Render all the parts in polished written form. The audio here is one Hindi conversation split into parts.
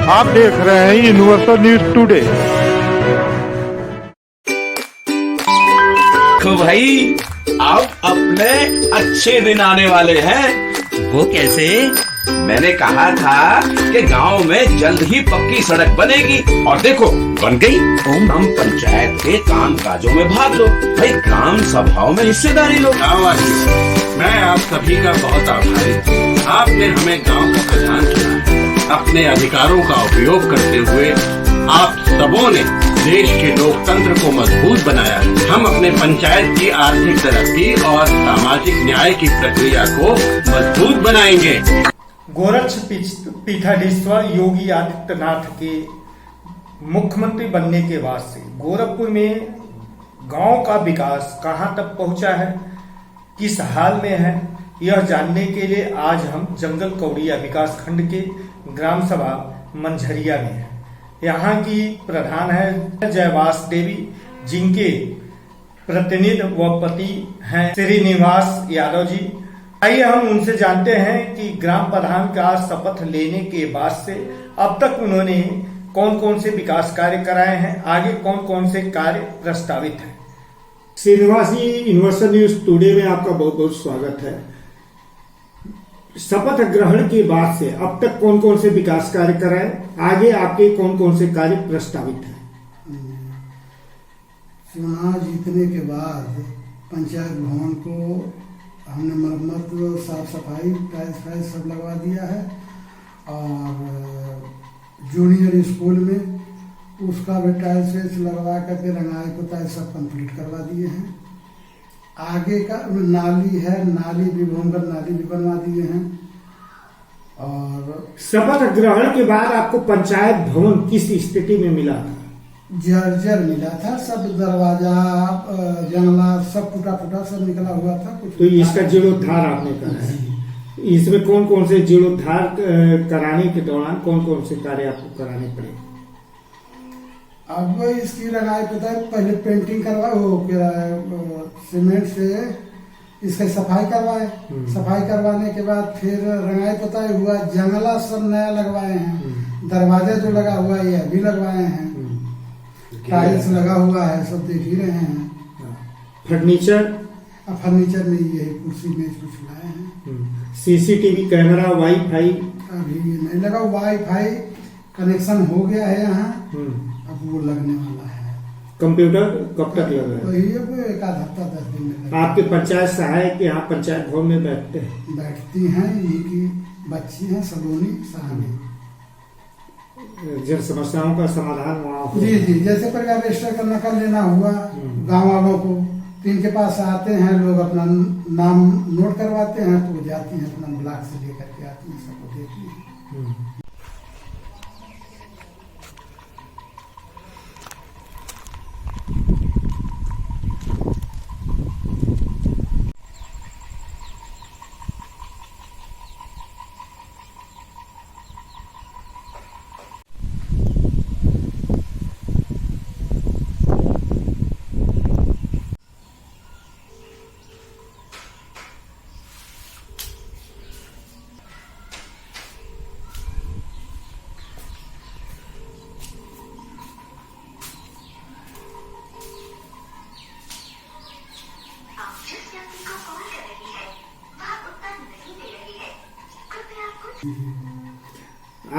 आप देख रहे हैं यूनिवर्सल न्यूज टुडे। तो भाई अब अपने अच्छे दिन आने वाले हैं। वो कैसे? मैंने कहा था कि गांव में जल्द ही पक्की सड़क बनेगी और देखो बन गई। हम पंचायत के काम काजों में भाग लो भाई, ग्राम सभाओं में हिस्सेदारी लो। मैं आप सभी का बहुत आभारी हूँ। आपने हमें गांव का प्रधान चुना। अपने अधिकारों का उपयोग करते हुए आप सबों ने देश के लोकतंत्र को मजबूत बनाया। हम अपने पंचायत की आर्थिक तरक्की और सामाजिक न्याय की प्रक्रिया को मजबूत बनाएंगे। गोरक्ष पीठाधीश्वर योगी आदित्यनाथ के मुख्यमंत्री बनने के बाद से गोरखपुर में गांव का विकास कहां तक पहुंचा है, किस हाल में है, यह जानने के लिए आज हम जंगल कौड़िया विकास खंड के ग्राम सभा मंझरिया में हैं। यहाँ की प्रधान है जयवास देवी, जिनके प्रतिनिधि व पति हैं श्रीनिवास यादव जी। आइए हम उनसे जानते हैं कि ग्राम प्रधान का शपथ लेने के बाद से अब तक उन्होंने कौन कौन से विकास कार्य कराए हैं, आगे कौन कौन से कार्य प्रस्तावित हैं। श्रीनिवास जी, यूनिवर्सल न्यूज टुडे में आपका बहुत बहुत स्वागत है। शपथ ग्रहण के बाद से अब तक कौन कौन से विकास कार्य कराए, आगे आपके कौन कौन से कार्य प्रस्तावित हैं? चुनाव जीतने के बाद पंचायत भवन को हमने मरम्मत, साफ सफाई, टाइल्स सब लगवा दिया है और जूनियर स्कूल में उसका भी टाइल्स लगवा करके रंगाई पुताई सब कंप्लीट करवा दिए हैं। आगे का नाली है, नाली भी भूमगत नाली भी बनवा दिए हैं। और शपथ ग्रहण के बाद आपको पंचायत भवन किस स्थिति में मिला था? जर्जर मिला था, सब दरवाजा जंगला सब टूटा फूटा सब निकला हुआ था। कुछ तो इसका जीर्णोद्धार आपने करा है। इसमें कौन कौन से जीर्णोद्धार कराने के दौरान कौन कौन से कार्य आपको कराने पड़े? अब इसकी रंगाई पुताई, पहले पेंटिंग करवाए, वो सीमेंट से इसका सफाई करवाए। सफाई करवाने के बाद फिर रंगाई पुताई हुआ, जंगला सब नया लगवाए हैं। दरवाजा जो लगा हुआ है यह भी लगवाए हैं। टाइल्स लगा हुआ है, सब देख ही रहे हैं। फर्नीचर में यही कुर्सी मेज कुछ लाए हैं। सीसीटीवी कैमरा, वाईफाई अभी नहीं लगा। वाईफाई कनेक्शन हो गया है यहाँ, अब वो लगने वाला है। कंप्यूटर कब तक लगा? वही अब एक आध हफ्ता 10 दिन में। आपके पंचायत सहायक यहाँ पंचायत भवन में बैठती हैं, इनकी बच्ची हैं सलोनी सहानी। जन समस्याओं का समाधान वहाँ जी, जैसे परिवार रजिस्टर का नकल लेना हुआ गाँव वालों को, तो इनके पास आते हैं लोग, अपना नाम नोट करवाते हैं, तो वो जाती हैं अपना ब्लॉक से लेकर के आती हैं, सबको देती हैं।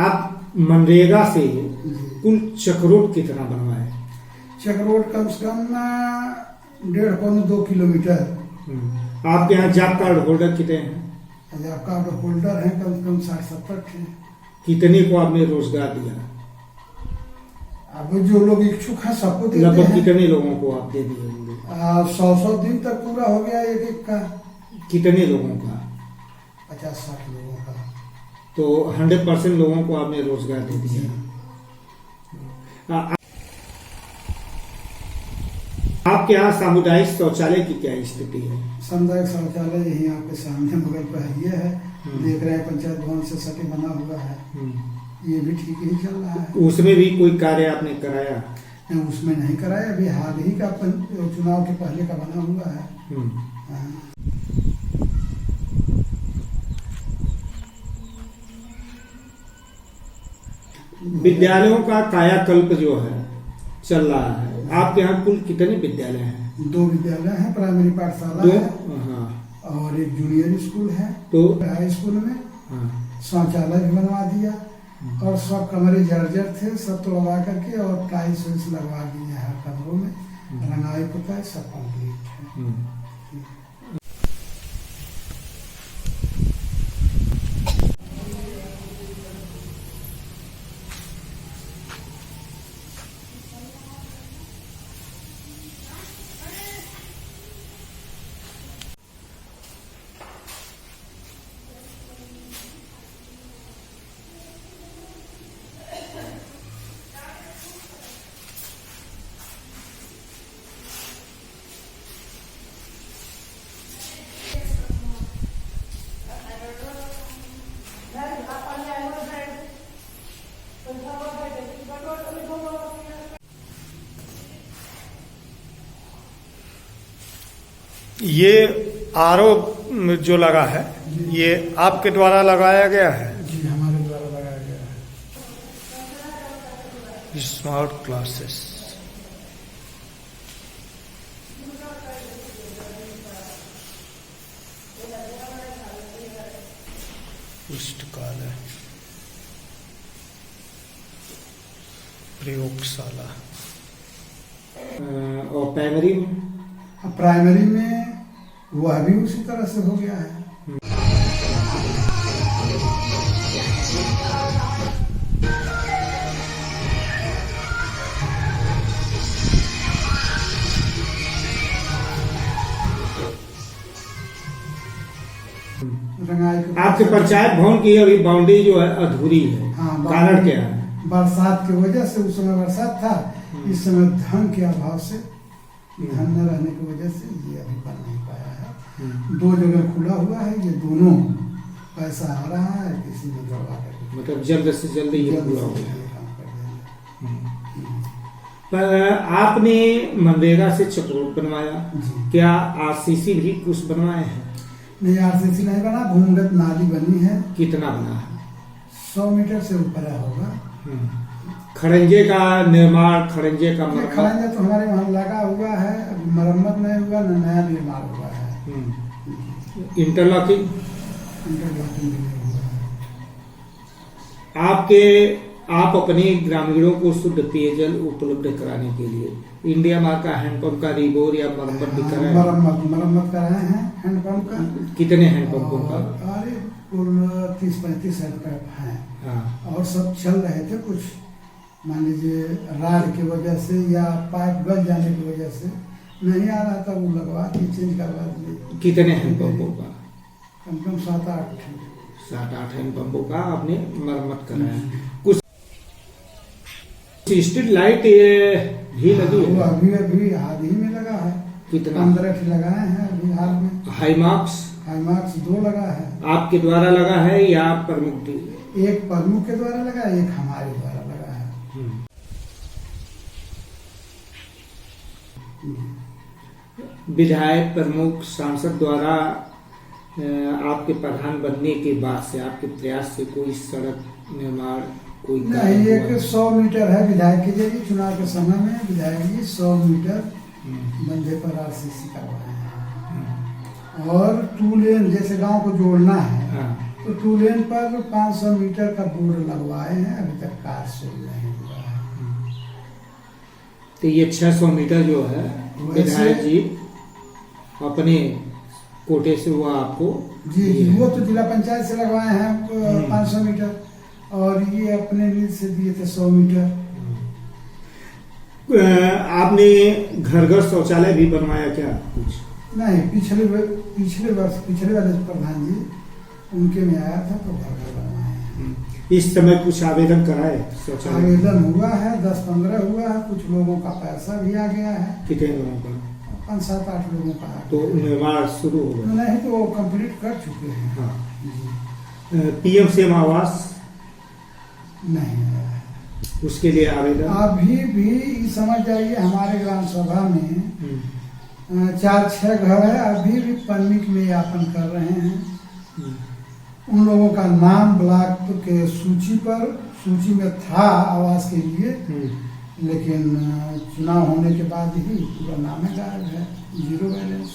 आप मनरेगा से कुल चक्रोट कितना बनवाए? चक्रोट कम से कम 1.5-2 किलोमीटर। आपके यहाँ जॉब कार्ड होल्डर कितने हैं? जॉब कार्ड होल्डर हैं कम से कम 60-70 हैं। कितने को आपने रोजगार दिया? अब जो लोग इच्छुक हैं सबको देते हैं। लगभग कितने लोगों को आप दे दिए होंगे? 100 दिन तक पूरा हो गया एक का। कितने लोगों का? 50-60 लोगों का। तो 100% लोगों को आपने रोजगार दे दिया। आपके यहाँ सामुदायिक शौचालय की क्या स्थिति है? सामुदायिक शौचालय यही आपके सामने बगल पर ये है, देख रहे हैं, पंचायत भवन से सटे बना हुआ है। ये भी ठीक ही चल रहा है। उसमें भी कोई कार्य आपने कराया? नहीं, उसमें नहीं कराया, अभी हाल ही का चुनाव के पहले का बना हुआ है। विद्यालयों का कायाकल्प जो है चल रहा है, आपके यहाँ कुल कितने विद्यालय हैं? 2 विद्यालय हैं, प्राइमरी पाठशाला 2? है हाँ। और एक जूनियर स्कूल है। तो हाई स्कूल में हाँ। शौचालय भी बनवा दिया और सब कमरे जर्जर थे, सब तोड़वा करके और टाइल्स वाइल्स लगवा दिए हर कमरों में, रंगाई पुताई सब कंप्लीट है। ये आरोप जो लगा है ये आपके द्वारा लगाया गया है? जी हमारे द्वारा लगाया गया है। स्मार्ट क्लासेस, पुस्तकालय, प्रयोगशाला और प्राइमरी में? प्राइमरी में वह भी उसी तरह से हो गया है। आपके पंचायत भवन की अभी बाउंड्री जो है अधूरी है। हाँ, कारण क्या है? बरसात की वजह से, उस समय बरसात था, इस समय धन के अभाव से, धन न रहने की वजह से ये अभी बन नहीं पाया है। 2 जगह खुला हुआ है, ये दोनों पैसा आ रहा है, किसी ने जोड़वा कर, मतलब जल्द से जल्द ये पूरा हो जाए। पर आपने मनरेगा से चक्रोट बनवाया, क्या आरसीसी भी कुछ बनवाए हैं? नहीं, आरसीसी नहीं बना, भूमिगत नाली बनी है। कितना बना है? 100 मीटर से ऊपर होगा। खड़ंजे का निर्माण, खड़ंजे का खड़ंजा तो हमारे वहाँ लगा हुआ है, मरम्मत नहीं हुआ, न नया निर्माण हुआ है। इंटरलॉकिंग भी नहीं हुआ है। आप अपने ग्रामीणों को शुद्ध पेयजल उपलब्ध कराने के लिए इंडिया मार्क का हैंडपंप का रिबोर या मरम्मत भी कराए? मरम्मत कराए हैं हैंडपंप का। कितने हैंडपंपों का? अरे कुल 30-35 हैंडपंप हैं। हाँ। और सब चल रहे थे, कुछ मान लीजिए राड की वजह से या पाइप गल जाने की वजह से नहीं आ रहा था, वो लगवा के चेंज करवा दिए। कितने हैंडपंपों का? कम से कम 7-8 हैंडपंपों का आपने मरम्मत कराया। कुछ स्ट्रीट लाइट भी लगी है? अभी हाल ही में लगा है। कितना? 15 लगाए हैं अभी हाल में। हाईमार्क्स 2 लगा है। आपके द्वारा लगा है या प्रमुख? एक प्रमुख के द्वारा लगा, एक हमारे द्वारा लगा है। विधायक, प्रमुख, सांसद द्वारा आपके प्रधान बनने के बाद से, आपके प्रयास से कोई सड़क निर्माण कोई नहीं? एक 100 मीटर है विधायक के जरिए, चुनाव के समय में विधायक जी 100 मीटर बंधे पर आरसीसी करवाए हैं। और 2 लेन जैसे गांव को जोड़ना है, तो 2 लेन पर 500 मीटर का बोर्ड लगवाए हैं, अभी तक कार्य शुरू नहीं हुआ है। तो ये 600 मीटर जो है विधायक जी अपने कोटे से हुआ आपको? जी, वो तो जिला पंचायत से लगवाए हैं 500 मीटर, और ये अपने नींद से दिए थे 100 मीटर। आपने घर शौचालय भी बनवाया क्या कुछ? नहीं, पिछले वाले प्रधान जी उनके में आया था तो घर बनवाए। इस समय कुछ आवेदन कराए? आवेदन हुआ है, 10-15 हुआ है, कुछ लोगों का पैसा भी आ गया है। कितने लोगों का? 5-7-8 लोगों का। तो निर्माण शुरू हो गया? नहीं, तो वो कंप्लीट कर चुके हैं। हाँ। पीएम से आवास नहीं आया है, उसके लिए आवेदन अभी भी समझ जाइए। हमारे ग्राम सभा में 4-6 घर है, अभी भी परमिट में यापन कर रहे हैं। उन लोगों का नाम ब्लॉक के सूची में था आवास के लिए, लेकिन चुनाव होने के बाद ही पूरा नाम गायब है, 0 बैलेंस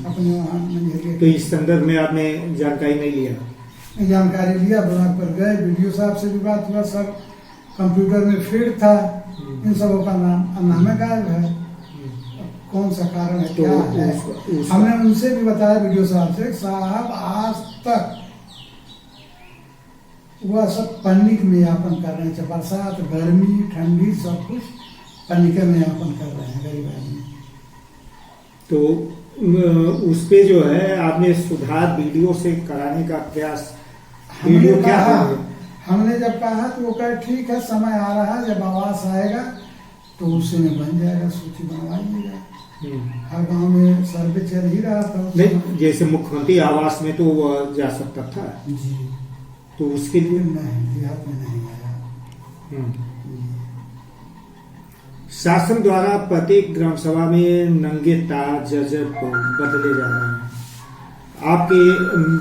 अपने वहाँ मंजरिया। तो इस संदर्भ में आपने जानकारी नहीं लिया? जानकारी लिया, ब्लॉक पर गए, वीडियो साहब से भी बात हुआ, सब कंप्यूटर में फीड था, इन सबों का नाम गायब है। कौन सा कारण है, क्या है? हमने उनसे भी बताया, वीडियो साहब से, साहब आज तक वह सब पन्निक में यापन कर रहे हैं, बरसात गर्मी ठंडी सब कुछ पन्निके में यापन कर रहे हैं गरीब आदमी। तो उस पे जो है आपने सुधार वीडियो से कराने का प्रयास, वीडियो क्या है? हमने जब कहा तो वो कहे ठीक है, समय आ रहा है, जब आवास आएगा तो उसी में बन जाएगा, सूची बनवाइएगा। हर गांव में सर्वे चल ही रहा था। नहीं, जैसे मुख्यमंत्री आवास में तो वो जा सकता था जी, तो उसके लिए नहीं, देहात में नहीं आया। शासन द्वारा प्रत्येक ग्राम सभा में नंगे तार जर्जर बदले जा रहे हैं। आपके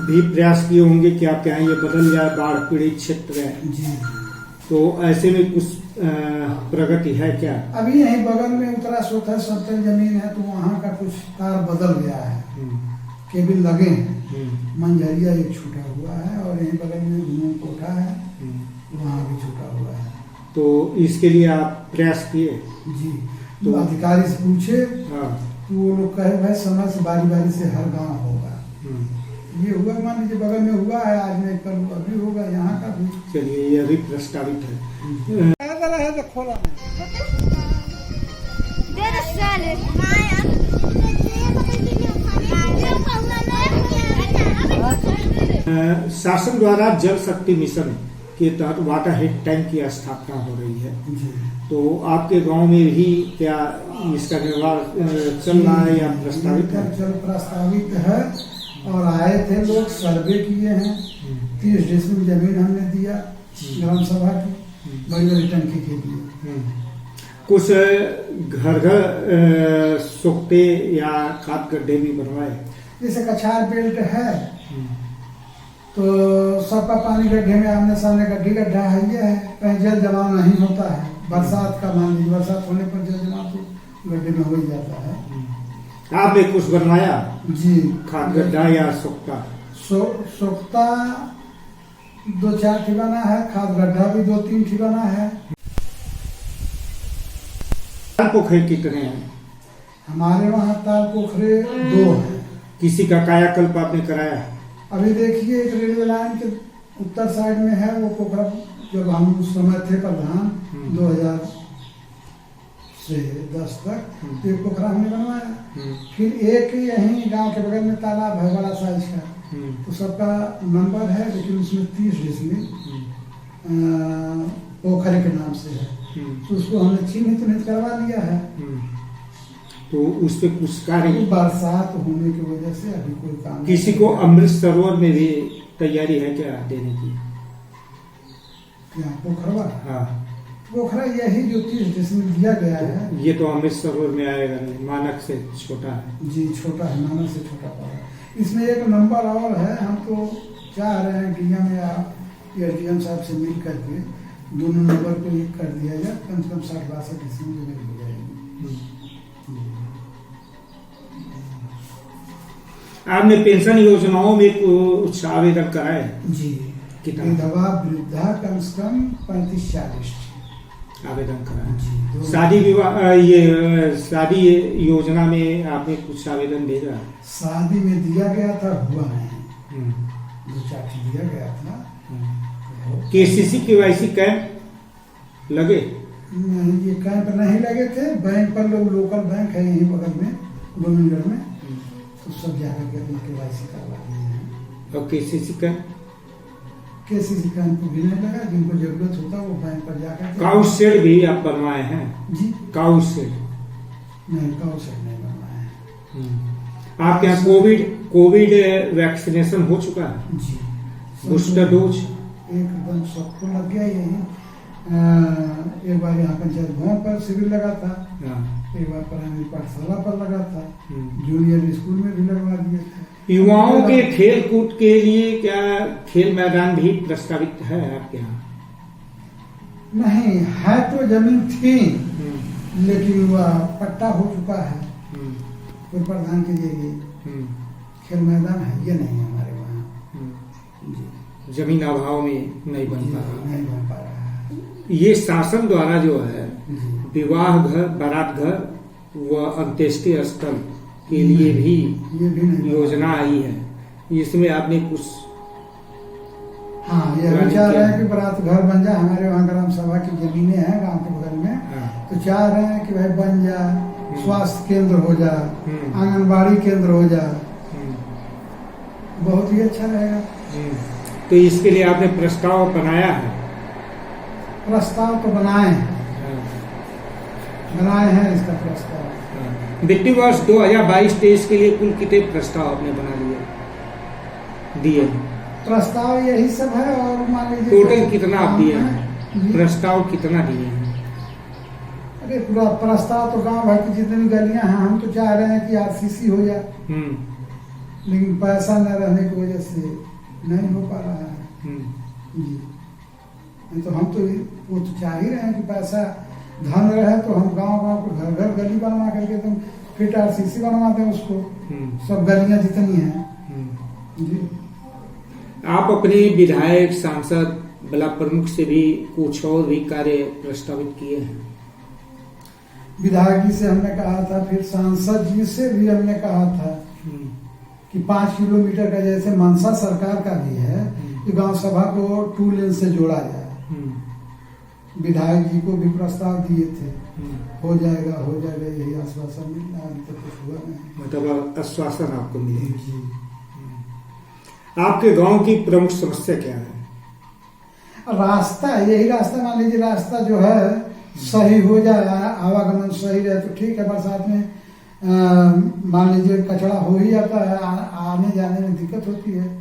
भी प्रयास किए होंगे कि आपके यहाँ ये बदल जाए, बाढ़ पीड़ित क्षेत्र है जी, तो ऐसे में कुछ प्रगति है क्या? अभी यहीं बगल में उतरा सोता है, समतल जमीन है, तो वहाँ का कुछ तार बदल गया है, केबिल लगे हैं, मंजरिया एक छूटा हुआ है, और यहीं बगल में घूम कोठा है, वहाँ भी छूटा हुआ है। तो इसके लिए आप प्रयास किए? जी, तो अधिकारी से पूछे, हाँ, तो वो लोग कहे भाई समय से बारी से हर गांव होगा। ये हुआ, मान लीजिए बगल में हुआ है, आज नहीं कल अभी होगा, यहाँ का भी। चलिए, ये अभी प्रस्तावित है। है तो खोला शासन द्वारा जल शक्ति मिशन के तहत वाटर हेड टैंक की स्थापना हो रही है, तो आपके गांव में भी क्या इसका निर्माण चल रहा है या प्रस्तावित है? प्रस्तावित है, और आए थे लोग, सर्वे किए हैं, 30 डिसमिल जमीन हमने दिया ग्राम सभा की, बड़ी टंकी के लिए। कुछ घर सोखते या खाद गड्ढे भी बनवाए? जैसे कछार बेल्ट है तो सबका पानी गड्ढे में आमने सामने गड्ढा है, ये है, कहीं जल जमाव नहीं होता है। बरसात का मान लीजिए, बरसात होने पर जल जमाव तो गड्ढे में हो ही जाता है। आपने कुछ बनवाया जी, खाद गड्ढा या सोखता? सोखता 2-4 ठी बना है, खाद गड्ढा भी 2-3 ठी बना है। पोखरे कितने हैं? हमारे वहाँ ताल पोखरे 2 हैं। किसी का कायाकल्प आपने कराया? अभी देखिए, एक रेलवे लाइन के उत्तर साइड में है वो पोखरा, जब हम उस समय थे प्रधान 2000 से 10 तक, एक पोखरा हमने बनवाया। फिर एक यहीं गांव के बगल में तालाब है बड़ा साइज का, तो सबका नंबर है, लेकिन उसमें 30 डिसमिल पोखरे के नाम से है, तो उसको हमने चिन्हित करवा लिया है। तो उस पे कुछ कार्य, बरसात होने की वजह से अभी कोई काम। किसी को अमृत सरोवर में भी तैयारी है क्या देने की? क्या पोखरवा? हाँ, पोखरा यही जो 30 डिसमिल दिया गया है, ये तो अमृत सरोवर में आएगा नहीं, मानक से छोटा है। जी, छोटा है, मानक से छोटा पड़ा। इसमें एक नंबर और है, हम तो चाह रहे हैं डीएम या एसडीएम साहब से मिल करके दोनों नंबर को एक कर दिया जाए, कम से कम 60-62 डिसमिल जमीन हो जाएगी। आपने पेंशन योजनाओं में कुछ आवेदन कराए? जी, कितना? विधवा वृद्धा कम से कम 35-40 आवेदन कराए। जी, शादी विवाह, ये शादी योजना में आपने कुछ आवेदन भेजा? शादी में दिया गया था, हुआ नहीं, 2-4 दिया गया था। केसीसी केवाईसी कैंप लगे? नहीं, ये कैंप नहीं लगे थे, बैंक पर लोग, लोकल बैंक है यहीं बगल में गोविंदगढ़ में, तो सब जाकर के अपनी केवाईसी करवा दिए हैं। और केसीसी कैंप? केसीसी कैंप भी नहीं लगा, जिनको जरूरत होता वो बैंक पर जाकर। काउ शेड भी आप बनवाए हैं? जी, काउ शेड नहीं, काउ शेड नहीं बनवाए हैं। आपके यहाँ कोविड वैक्सीनेशन हो चुका है? जी, बूस्टर डोज एकदम सबको लग गया। यही एक बार यहाँ पंचायत भवन पर शिविर लगा था, एक बार प्राइमरी पाठशाला पर लगा था, जूनियर स्कूल में भी लगवा दिए थे। युवाओं के खेल कूद के लिए क्या खेल मैदान भी प्रस्तावित है आपके यहाँ? नहीं है, तो जमीन थी लेकिन वह पट्टा हो चुका है। कोई प्रधान के लिए खेल मैदान है ये नहीं है हमारे वहाँ। जमीन अभाव में नहीं बन पा रहा। नहीं बन पा रहा है। ये शासन द्वारा जो है विवाह घर, बारात घर व अंत्येष्टि स्थल के लिए भी ये भी नहीं योजना आई है, इसमें आपने कुछ? हाँ, ये विचार है कि बारात घर बन जाए। हमारे वहाँ ग्राम सभा की जमीनें हैं गांव के बगल में, तो चाह रहे हैं कि भाई बन जाए, स्वास्थ्य केंद्र हो जाए, आंगनबाड़ी केंद्र हो जाए, बहुत ही अच्छा रहेगा। तो इसके लिए आपने प्रस्ताव बनाया है? प्रस्ताव तो बनाए हैं इसका प्रस्ताव। वित्तीय वर्ष 2022-23 के लिए कुल कितने प्रस्ताव आपने बना लिए दिए? प्रस्ताव यही सब है। और मान लीजिए टोटल कितना आप दिए हैं? प्रस्ताव कितना दिए हैं? अरे पूरा प्रस्ताव तो गांव भर की जितनी गलियां हैं, हम तो चाह रहे हैं कि आरसीसी हो जाए, लेकिन पैसा न रहने की वजह से नहीं हो पा रहा है जी। नहीं तो हम तो वो तो चाह ही रहे हैं कि पैसा धन रहे तो हम गांव को घर घर गली बनवा करके तुम फिर आरसीसी बनवा दें उसको, सब गलियां जितनी हैं जी। आप अपने विधायक, सांसद, ब्लॉक प्रमुख से भी कुछ और भी कार्य प्रस्तावित किए हैं? विधायक जी से हमने कहा था, फिर सांसद जी से भी हमने कहा था कि 5 किलोमीटर का जैसे मनसा सरकार का भी है कि गांव सभा को 2 लेन से जोड़ा जाए। विधायक जी को भी प्रस्ताव दिए थे, हो जाएगा यही आश्वासन मिल रहा है, तो कुछ हुआ नहीं। मतलब आश्वासन आपको मिले जी। आपके गांव की प्रमुख समस्या क्या है? रास्ता, यही रास्ता मान लीजिए, रास्ता जो है सही हो जाए, आवागमन सही रहे तो ठीक है। बरसात में मान लीजिए कचरा हो ही जाता है, आने जाने में दिक्कत होती है।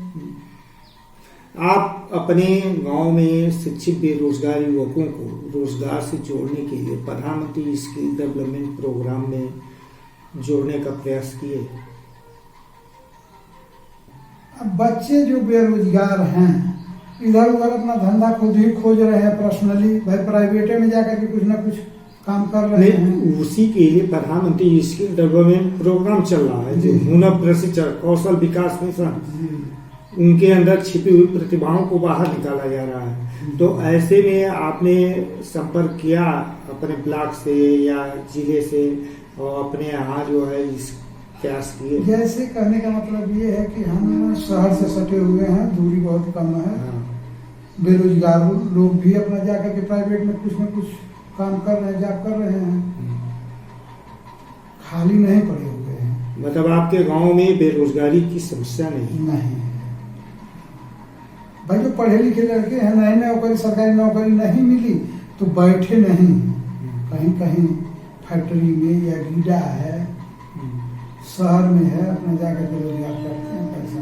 आप अपने गांव में शिक्षित बेरोजगार युवकों को रोजगार से जोड़ने के लिए प्रधानमंत्री स्किल डेवलपमेंट प्रोग्राम में जोड़ने का प्रयास किए? अब बच्चे जो बेरोजगार हैं इधर उधर अपना धंधा खुद ही खोज रहे हैं पर्सनली, भाई प्राइवेटे में जाकर के कुछ ना कुछ काम कर रहे हैं। उसी के लिए प्रधानमंत्री स्किल डेवलपमेंट प्रोग्राम चल रहा है, जो हुनर प्रशिक्षण, कौशल विकास मिशन, उनके अंदर छिपी हुई प्रतिभाओं को बाहर निकाला जा रहा है। तो ऐसे में आपने संपर्क किया अपने ब्लॉक से या जिले से और अपने यहाँ जो है इस प्रयास किए? जैसे कहने का मतलब ये है कि हम शहर से सटे हुए हैं, दूरी बहुत कम है। बेरोजगार लोग भी अपना जाकर के प्राइवेट में कुछ न कुछ काम कर रहे हैं, जॉब कर रहे हैं, खाली नहीं पड़े हुए हैं। मतलब आपके गांव में बेरोजगारी की समस्या नहीं? भाई जो पढ़े लिखे लड़के हैं, नई नौकरी, सरकारी नौकरी नहीं मिली तो बैठे नहीं, कहीं कहीं फैक्ट्री में या गीडा है, शहर में है, अपना जाकर के रोजगार करते हैं, पैसा